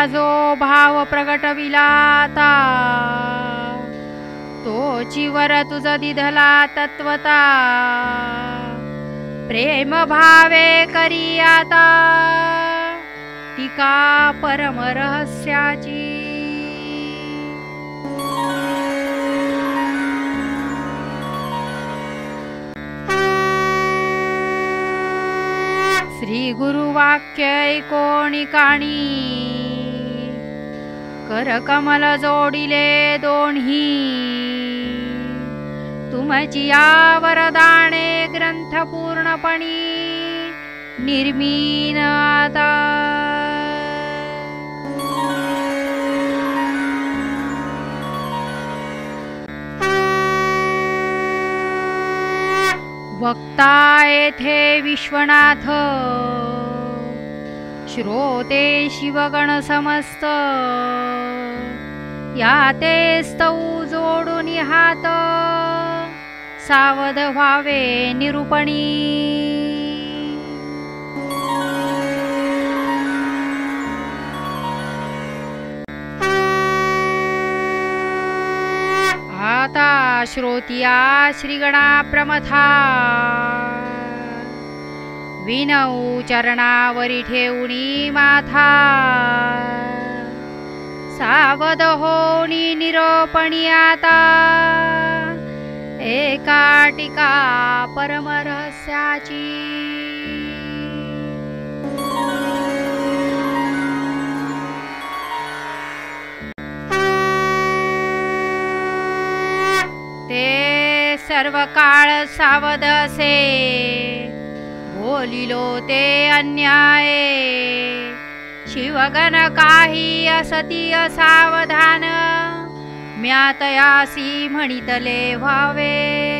जो भाव प्रगटविलाता तोची वर तुझ दिधला तत्वता प्रेम भावे करी आता टीका परम रहस्याची। श्री गुरुवाक्य ऐकोनिकाणी कर कमल जोडिले दोन्ही तुमची या वरदाने ग्रंथ पूर्णपणी निर्मीन आता। वक्ता येथे विश्वनाथ श्रोते शिवगण समस्त याते स्तव जोडून हात सावध व्हावे निरूपणी। आता श्रोतिया श्रीगणा प्रमथा विनऊ चरणावरी ठेवणी माथा सावध होणी निरोपणी आता एका टीका परम रहस्याची। ते सर्व काळ सावध असे बोलिलो ते अन्याय शिवगण काही असती असावधान म्यातयासी म्हणितले व्हावे।